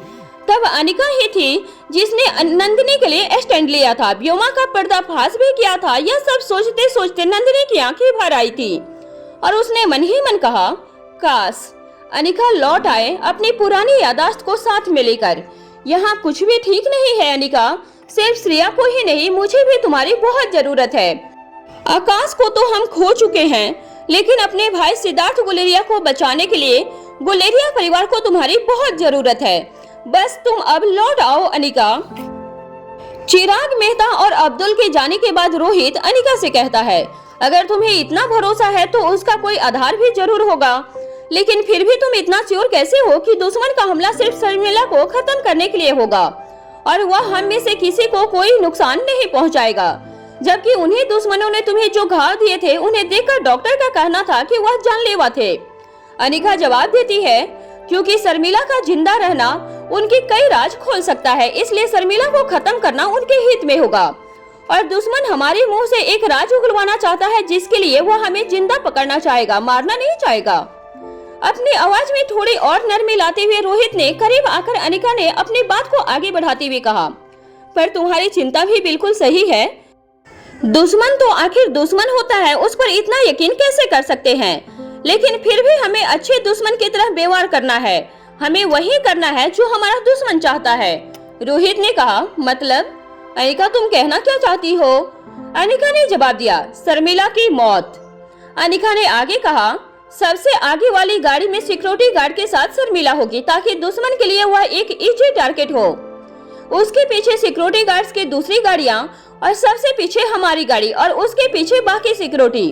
तब अनिका ही थी जिसने नंदिनी के लिए स्टैंड लिया था, व्योमा का पर्दाफाश भी किया था। यह सब सोचते सोचते नंदिनी की आंखें भर आई थी और उसने मन ही मन कहा, काश अनिका लौट आए अपनी पुरानी यादाश्त को साथ में लेकर। यहाँ कुछ भी ठीक नहीं है अनिका, सिर्फ श्रेया को ही नहीं मुझे भी तुम्हारी बहुत जरूरत है। आकाश को तो हम खो चुके हैं, लेकिन अपने भाई सिद्धार्थ गुलेरिया को बचाने के लिए गुलेरिया परिवार को तुम्हारी बहुत जरूरत है। बस तुम अब लौट आओ अनिका। चिराग मेहता और अब्दुल के जाने के बाद रोहित अनिका से कहता है, अगर तुम्हें इतना भरोसा है तो उसका कोई आधार भी जरूर होगा, लेकिन फिर भी तुम इतना श्योर कैसे हो कि दुश्मन का हमला सिर्फ शर्मिला को खत्म करने के लिए होगा और वह हम में से किसी को कोई नुकसान नहीं पहुंचाएगा, जबकि उन्हीं दुश्मनों ने तुम्हें जो घाव दिए थे उन्हें देखकर डॉक्टर का कहना था कि वह जानलेवा थे। अनिका जवाब देती है, क्योंकि शर्मिला का जिंदा रहना उनके कई राज खोल सकता है, इसलिए शर्मिला को खत्म करना उनके हित में होगा और दुश्मन हमारे मुंह से एक राज उगलवाना चाहता है जिसके लिए वह हमें जिंदा पकड़ना चाहेगा, मारना नहीं चाहेगा। अपनी आवाज में थोड़ी और नरमी लाते हुए रोहित ने करीब आकर अनिका ने अपनी बात को आगे बढ़ाते हुए कहा, पर तुम्हारी चिंता भी बिल्कुल सही है। दुश्मन तो आखिर दुश्मन होता है, उस पर इतना यकीन कैसे कर सकते हैं, लेकिन फिर भी हमें अच्छे दुश्मन की तरह व्यवहार करना है, हमें वही करना है जो हमारा दुश्मन चाहता है। रोहित ने कहा, मतलब अनिका तुम कहना क्या चाहती हो? अनिका ने जवाब दिया, शर्मिला की मौत। अनिका ने आगे कहा, सबसे आगे वाली गाड़ी में सिक्योरिटी गार्ड के साथ शर्मिला होगी ताकि दुश्मन के लिए वह एक इजी टारगेट हो। उसके पीछे सिक्योरिटी गार्ड्स की दूसरी गाड़ियां और सबसे पीछे हमारी गाड़ी और उसके पीछे बाकी सिक्योरिटी।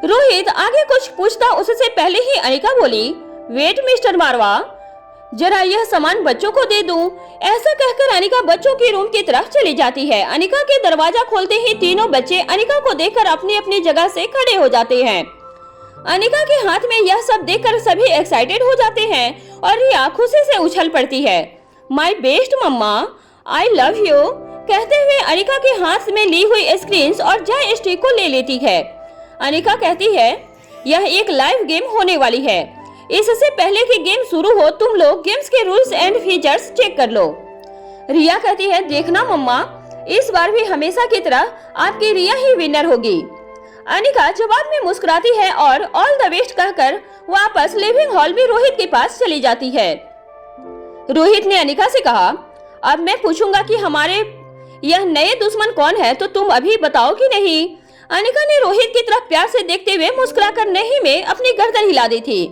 रोहित आगे कुछ पूछता उससे पहले ही अनिका बोली, वेट मिस्टर मारवा, जरा यह सामान बच्चों को दे दूं। ऐसा कहकर अनिका बच्चों के रूम की तरफ चली जाती है। अनिका के दरवाजा खोलते ही तीनों बच्चे अनिका को देखकर अपनी अपनी जगह से खड़े हो जाते हैं। अनिका के हाथ में यह सब देखकर सभी एक्साइटेड हो जाते हैं और रिया खुशी से उछल पड़ती है। माय बेस्ट मम्मा, आई लव यू कहते हुए अनिका के हाथ में ली हुई स्क्रीन और जॉय स्टिक को ले लेती है। अनिका कहती है, यह एक लाइव गेम होने वाली है, इससे पहले कि गेम शुरू हो तुम लोग गेम्स के रूल्स एंड फीचर्स चेक कर लो। रिया कहती है, देखना मम्मा, इस बार भी हमेशा की तरह आपकी रिया ही विनर होगी। अनिका जवाब में मुस्कुराती है और ऑल द बेस्ट कहकर वापस लिविंग हॉल में रोहित के पास चली जाती है। रोहित ने अनिका से कहा, अब मैं पूछूंगा कि हमारे यह नए दुश्मन कौन है तो तुम अभी बताओ कि नहीं। अनिका ने रोहित की तरफ प्यार से देखते हुए मुस्कुराकर नहीं में अपनी गर्दन हिला दी थी।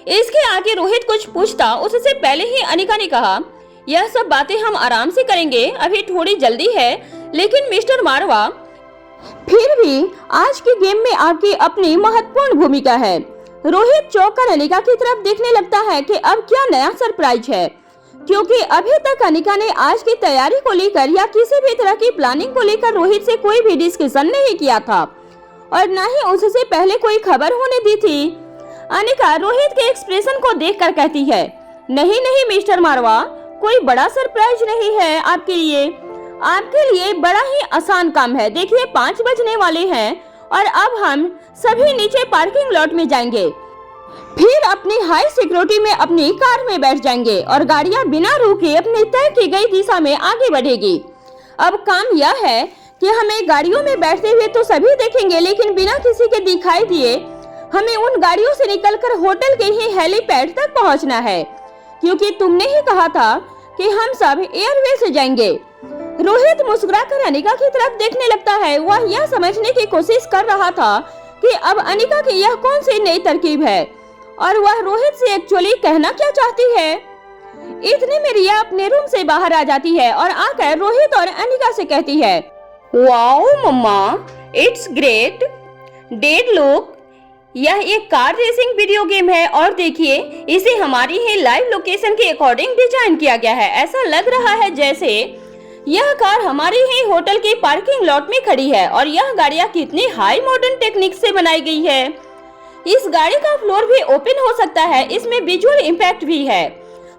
इसके आगे रोहित कुछ पूछता उससे पहले ही अनिका ने कहा, यह सब बातें हम आराम से करेंगे, अभी थोड़ी जल्दी है, लेकिन मिस्टर मारवा फिर भी आज के गेम में आपकी अपनी महत्वपूर्ण भूमिका है। रोहित चौंक कर अनिका की तरफ देखने लगता है कि अब क्या नया सरप्राइज है, क्योंकि अभी तक अनिका ने आज की तैयारी को लेकर या किसी भी तरह की प्लानिंग को लेकर रोहित से कोई भी डिस्कशन नहीं किया था और न ही उससे पहले कोई खबर होने दी थी। अनिका रोहित के एक्सप्रेशन को देखकर कहती है, नहीं नहीं मिस्टर मारवा, कोई बड़ा सरप्राइज नहीं है आपके लिए बड़ा ही आसान काम है। देखिए 5 बजने वाले हैं और अब हम सभी नीचे पार्किंग लॉट में जाएंगे, फिर अपनी हाई सिक्योरिटी में अपनी कार में बैठ जाएंगे और गाड़ियां बिना रुके अपनी तय की गई दिशा में आगे बढ़ेगी। अब काम यह है कि हमें गाड़ियों में बैठते हुए तो सभी देखेंगे, लेकिन बिना किसी के दिखाई दिए हमें उन गाड़ियों से निकलकर होटल के ही हेलीपैड तक पहुंचना है, क्योंकि तुमने ही कहा था कि हम सब एयरवे से जाएंगे। रोहित मुस्कुराकर अनिका की तरफ देखने लगता है। वह यह समझने की कोशिश कर रहा था कि अब अनिका की यह कौन सी नई तरकीब है और वह रोहित से एक्चुअली कहना क्या चाहती है। इतने में रिया अपने रूम से बाहर आ जाती है और आकर रोहित और अनिका से कहती है, वाओ मम्मा, इट्स ग्रेट, डेड लुक, यह एक कार रेसिंग वीडियो गेम है और देखिए इसे हमारी ही लाइव लोकेशन के अकॉर्डिंग डिजाइन किया गया है। ऐसा लग रहा है जैसे यह कार हमारी ही होटल के पार्किंग लॉट में खड़ी है और यह गाड़ियां कितनी हाई मॉडर्न टेक्निक से बनाई गई है। इस गाड़ी का फ्लोर भी ओपन हो सकता है, इसमें विजुअल इम्पैक्ट भी है।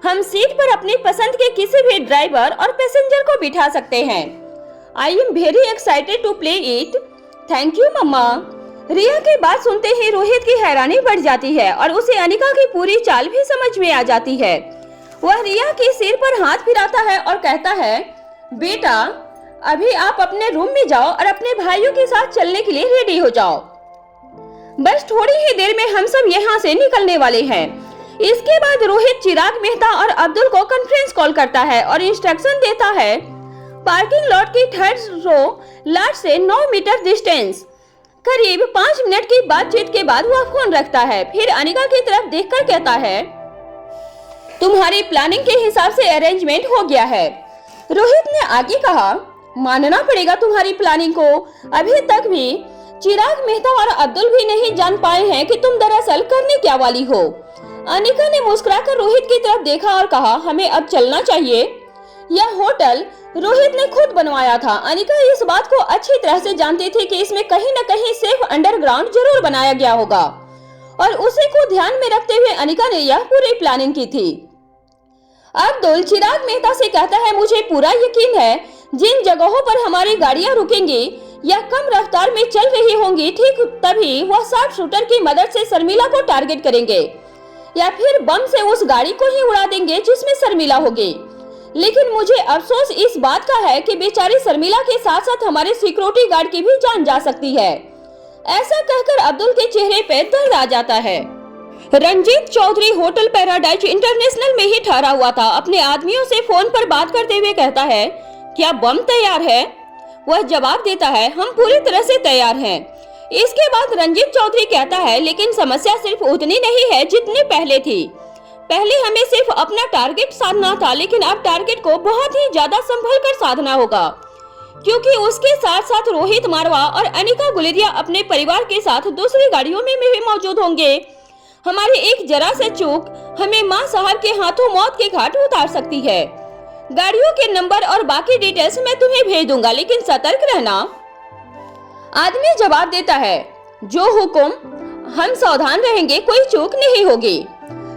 हम सीट पर अपनी पसंद के किसी भी ड्राइवर और पैसेंजर को बिठा सकते हैं। I am very excited to play it, thank you mumma. Riya की बात सुनते ही रोहित की हैरानी बढ़ जाती है और उसे अनिका की पूरी चाल भी समझ में आ जाती है। वह रिया के सिर पर हाथ फिराता है और कहता है, बेटा अभी आप अपने रूम में जाओ और अपने भाइयों के साथ चलने के लिए रेडी हो जाओ। बस थोड़ी ही देर में हम सब यहाँ से निकलने वाले हैं। इसके बाद रोहित चिराग मेहता और अब्दुल को कॉन्फ्रेंस कॉल करता है और इंस्ट्रक्शन देता है पार्किंग लॉट की थर्ड रो लाट से 9 मीटर डिस्टेंस। करीब 5 मिनट की बातचीत के बाद वह फोन रखता है। फिर अनिका की तरफ देखकर कहता है, तुम्हारी प्लानिंग के हिसाब से अरेंजमेंट हो गया है। रोहित ने आगे कहा, मानना पड़ेगा तुम्हारी प्लानिंग को। अभी तक भी चिराग मेहता और अब्दुल भी नहीं जान पाए हैं कि तुम दरअसल करने क्या वाली हो। अनिका ने मुस्कुराकर रोहित की तरफ देखा और कहा, हमें अब चलना चाहिए। यह होटल रोहित ने खुद बनवाया था। अनिका इस बात को अच्छी तरह से जानती थी कि इसमें कहीं न कहीं सेफ अंडरग्राउंड जरूर बनाया गया होगा और उसी को ध्यान में रखते हुए अनिका ने यह पूरी प्लानिंग की थी। अब्दुल चिराग मेहता से कहता है, मुझे पूरा यकीन है जिन जगहों पर हमारी गाड़ियां रुकेंगी या कम रफ्तार में चल रही होंगी, ठीक तभी वह शार्प शूटर की मदद से शर्मिला को टारगेट करेंगे या फिर बम से उस गाड़ी को ही उड़ा देंगे जिसमें शर्मिला होगी। लेकिन मुझे अफसोस इस बात का है कि बेचारी शर्मिला के साथ साथ हमारे सिक्योरिटी गार्ड की भी जान जा सकती है। ऐसा कहकर अब्दुल के चेहरे पे दर्द आ जाता है। Ranjit Chaudhary hotel paradise international में ही ठहरा हुआ था। अपने आदमियों से फोन पर बात करते हुए कहता है, क्या बम तैयार है? वह जवाब देता है, हम पूरी तरह से तैयार हैं। इसके बाद रंजीत चौधरी कहता है, लेकिन समस्या सिर्फ उतनी नहीं है जितनी पहले थी। पहले हमें सिर्फ अपना टारगेट साधना था, लेकिन अब टारगेट को बहुत ही ज्यादा संभल कर साधना होगा, क्योंकि उसके साथ साथ रोहित मारवा और अनिका गुलेरिया अपने परिवार के साथ दूसरी गाड़ियों में भी मौजूद होंगे। हमारी एक जरा से चूक हमें माँ साहब के हाथों मौत के घाट उतार सकती है। गाड़ियों के नंबर और बाकी डिटेल्स मैं तुम्हें भेज दूंगा, लेकिन सतर्क रहना। आदमी जवाब देता है, जो हुक्म, हम सावधान रहेंगे, कोई चूक नहीं होगी।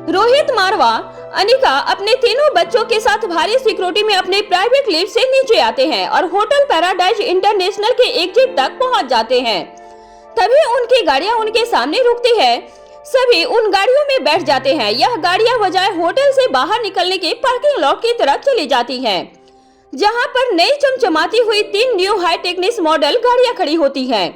रोहित मारवा अनिका अपने तीनों बच्चों के साथ भारी सिक्योरिटी में अपने प्राइवेट लिफ्ट से नीचे आते हैं और होटल पैराडाइज इंटरनेशनल के एग्जिट तक पहुंच जाते हैं। तभी उनकी गाड़ियां उनके सामने रुकती है। सभी उन गाड़ियों में बैठ जाते हैं। यह गाड़ियां बजाय होटल से बाहर निकलने के पार्किंग लॉट की तरफ चली जाती हैं, जहां पर नई चमचमाती हुई 3 न्यू हाई टेक्निक्स मॉडल गाड़ियां खड़ी होती हैं।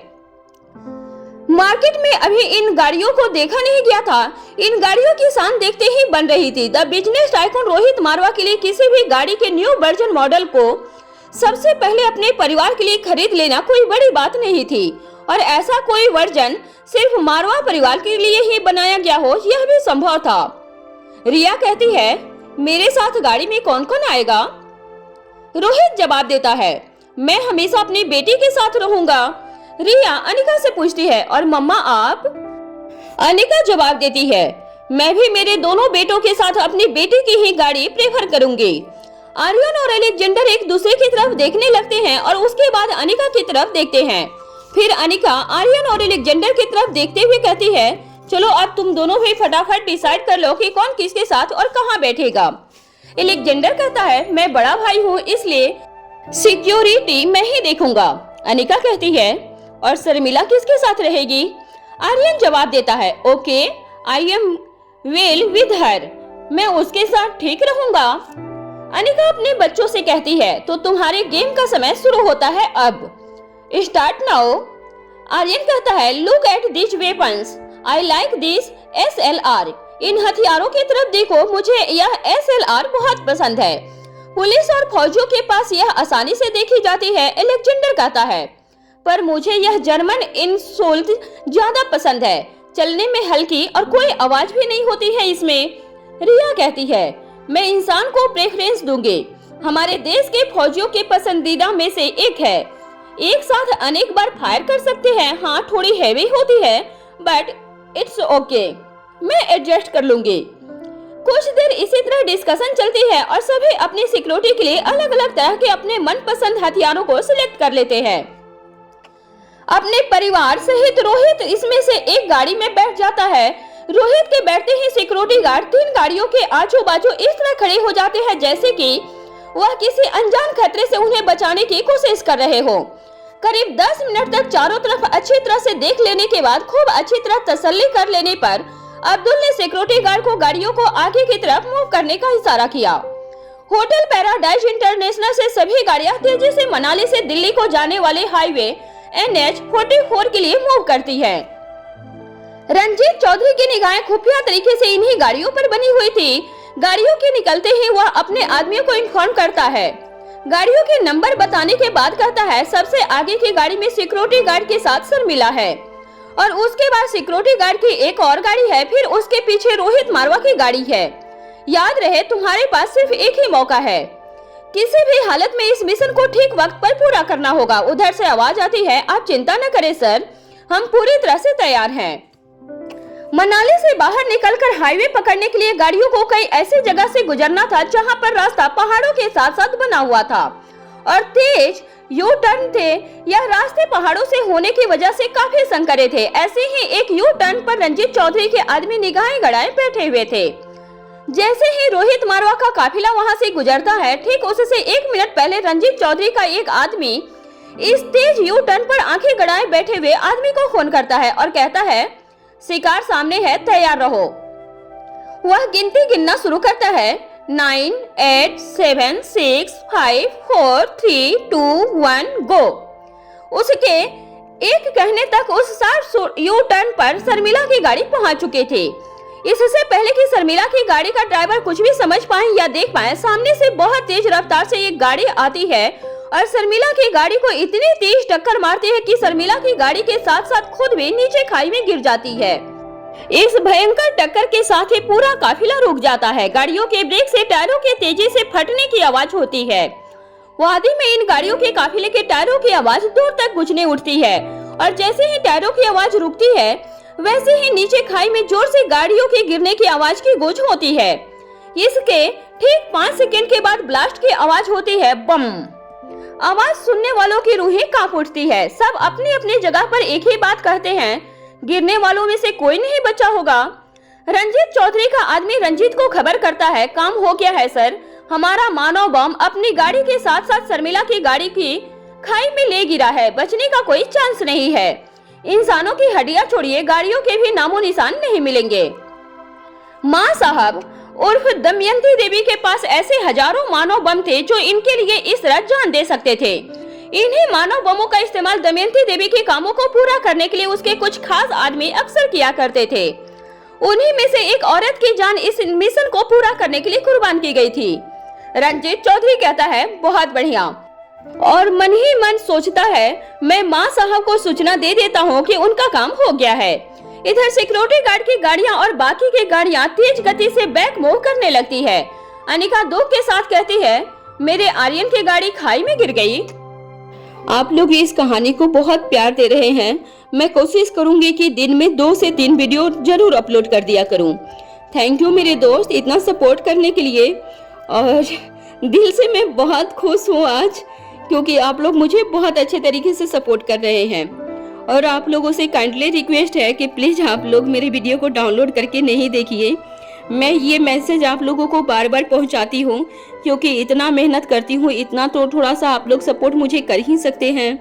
मार्केट में अभी इन गाड़ियों को देखा नहीं गया था। इन गाड़ियों की शान देखते ही बन रही थी। द बिजनेस टाइकून रोहित मारवा के लिए किसी भी गाड़ी के न्यू वर्जन मॉडल को सबसे पहले अपने परिवार के लिए खरीद लेना कोई बड़ी बात नहीं थी, और ऐसा कोई वर्जन सिर्फ मारवा परिवार के लिए ही बनाया गया हो, यह भी संभव था। रिया कहती है, मेरे साथ गाड़ी में कौन कौन आएगा? रोहित जवाब देता है, मैं हमेशा अपनी बेटी के साथ रहूंगा। रिया अनिका से पूछती है, और मम्मा आप? अनिका जवाब देती है, मैं भी मेरे दोनों बेटों के साथ अपनी बेटी की ही गाड़ी प्रेफर करूंगी। आर्यन और अलेक्जेंडर एक दूसरे की तरफ देखने लगते हैं और उसके बाद अनिका की तरफ देखते हैं। फिर अनिका आर्यन और अलेक्जेंडर की तरफ देखते हुए कहती है, चलो अब तुम दोनों भी फटाफट डिसाइड कर लो कि कौन किसके साथ और कहाँ बैठेगा। अलेक्जेंडर कहता है, मैं बड़ा भाई हूँ, इसलिए सिक्योरिटी मैं ही देखूंगा। अनिका कहती है, और शर्मिला किसके साथ रहेगी? आर्यन जवाब देता है, okay, I am well with her, मैं उसके साथ ठीक रहूंगा। अनिका अपने बच्चों से कहती है, तो तुम्हारे गेम का समय शुरू होता है, अब स्टार्ट नाउ। आर्यन कहता है, look at this weapons, I like this SLR, इन हथियारों की तरफ देखो, मुझे यह SLR बहुत पसंद है। पुलिस और फौजियों के पास यह आसानी से देखी जाती है। अलेक्जेंडर कहता है, पर मुझे यह जर्मन इनसोल्ट ज्यादा पसंद है, चलने में हल्की और कोई आवाज भी नहीं होती है इसमें। रिया कहती है, मैं इंसान को प्रेफरेंस दूंगी, हमारे देश के फौजियों के पसंदीदा में से एक है, एक साथ अनेक बार फायर कर सकते हैं। हाँ, थोड़ी हैवी होती है, बट इट्स ओके, मैं एडजस्ट कर लूंगी। कुछ देर इसी तरह डिस्कशन चलती है और सभी अपनी सिक्योरिटी के लिए अलग अलग तरह के अपने मनपसंद हथियारों को सिलेक्ट कर लेते हैं। अपने परिवार सहित रोहित इसमें से एक गाड़ी में बैठ जाता है। रोहित के बैठते ही सिक्योरिटी गार्ड 3 गाड़ियों के आजू बाजू इस तरह खड़े हो जाते हैं जैसे कि वह किसी अनजान खतरे से उन्हें बचाने की कोशिश कर रहे हो। करीब 10 मिनट तक चारों तरफ अच्छी तरह से देख लेने के बाद खूब अच्छी तरह तसल्ली कर लेने पर अब्दुल ने सिक्योरिटी गार्ड को गाड़ियों को आगे की तरफ मूव करने का इशारा किया। होटल पैराडाइज इंटरनेशनल से सभी गाड़ियां तेजी से मनाली से दिल्ली को जाने वाले हाईवे NH 44 के लिए मूव करती है। रंजीत चौधरी की निगाहें खुफिया तरीके से इन्हीं गाड़ियों पर बनी हुई थी। गाड़ियों के निकलते ही वह अपने आदमियों को इन्फॉर्म करता है। गाड़ियों के नंबर बताने के बाद कहता है सबसे आगे की गाड़ी में सिक्योरिटी गार्ड के साथ शर्मिला है और उसके बाद सिक्योरिटी गार्ड की एक और गाड़ी है, फिर उसके पीछे रोहित मारवा की गाड़ी है। याद रहे तुम्हारे पास सिर्फ एक ही मौका है, किसी भी हालत में इस मिशन को ठीक वक्त पर पूरा करना होगा। उधर से आवाज आती है, आप चिंता न करें सर, हम पूरी तरह से तैयार हैं। मनाली से बाहर निकलकर हाईवे पकड़ने के लिए गाड़ियों को कई ऐसी जगह से गुजरना था जहां पर रास्ता पहाड़ों के साथ साथ बना हुआ था और तेज यू टर्न थे। यह रास्ते पहाड़ों से होने की वजह से काफी संकरे थे। ऐसे ही एक यू टर्न पर रंजीत चौधरी के आदमी निगाहें गड़ाए बैठे हुए थे। जैसे ही रोहित मारवा का काफिला वहां से गुजरता है, ठीक उससे 1 मिनट पहले रंजीत चौधरी का एक आदमी इस तेज यू टर्न पर आंखें गड़ाए बैठे हुए आदमी को फोन करता है और कहता है शिकार सामने है, तैयार रहो। वह गिनती गिनना शुरू करता है, 9, 8, 7, 6, 5, 4, 3, 2, 1 गो। उसके एक कहने तक उस शार्प यू टर्न पर शर्मिला की गाड़ी पहुंच चुकी थी। इससे पहले कि शर्मिला की गाड़ी का ड्राइवर कुछ भी समझ पाए या देख पाए, सामने से बहुत तेज रफ्तार से एक गाड़ी आती है और शर्मिला की गाड़ी को इतनी तेज टक्कर मारती है कि शर्मिला की गाड़ी के साथ साथ खुद भी नीचे खाई में गिर जाती है। इस भयंकर टक्कर के साथ ही पूरा काफिला रुक जाता है। गाड़ियों के ब्रेक से टायरों के तेजी से फटने की आवाज होती है। वादी में इन गाड़ियों के काफिले के टायरों की आवाज दूर तक गूंजने उठती है और जैसे ही टायरों की आवाज रुकती है वैसे ही नीचे खाई में जोर से गाड़ियों के गिरने की आवाज की गूंज होती है। इसके ठीक 5 सेकंड के बाद ब्लास्ट की आवाज होती है, बम। आवाज सुनने वालों की रूहें कांप उठती है। सब अपनी अपनी जगह पर एक ही बात कहते हैं, गिरने वालों में से कोई नहीं बचा होगा। रंजीत चौधरी का आदमी रंजीत को खबर करता है, काम हो गया है सर, हमारा मानव बम अपनी गाड़ी के साथ साथ शर्मिला की गाड़ी की खाई में ले गिरा है, बचने का कोई चांस नहीं है। इंसानों की हड्डियां छोड़िए, गाड़ियों के भी नामो निशान नहीं मिलेंगे। माँ साहब उर्फ दमयंती देवी के पास ऐसे हजारों मानव बम थे जो इनके लिए इस तरह जान दे सकते थे। इन्हीं मानव बमों का इस्तेमाल दमयंती देवी के कामों को पूरा करने के लिए उसके कुछ खास आदमी अक्सर किया करते थे। उन्हीं में से एक औरत की जान इस मिशन को पूरा करने के लिए कुर्बान की गई थी। रंजीत चौधरी कहता है, बहुत बढ़िया, और मन ही मन सोचता है मैं माँ साहब को सूचना दे देता हूँ कि उनका काम हो गया है। इधर सिक्योरिटी गार्ड की गाड़ियां और बाकी की गाड़ियां तेज गति से बैक मूव करने लगती है। अनिका दुख के साथ कहती है, मेरे आर्यन की गाड़ी खाई में गिर गई। आप लोग इस कहानी को बहुत प्यार दे रहे हैं। मैं कोशिश करूंगी कि दिन में 2 से 3 वीडियो जरूर अपलोड कर दिया करूं। थैंक यू मेरे दोस्त इतना सपोर्ट करने के लिए, और दिल से मैं बहुत खुश हूँ आज, क्योंकि आप लोग मुझे बहुत अच्छे तरीके से सपोर्ट कर रहे हैं। और आप लोगों से काइंडली रिक्वेस्ट है कि प्लीज़ आप लोग मेरे वीडियो को डाउनलोड करके नहीं देखिए। मैं ये मैसेज आप लोगों को बार बार पहुंचाती हूं, क्योंकि इतना मेहनत करती हूं, इतना तो थोड़ा सा आप लोग सपोर्ट मुझे कर ही सकते हैं।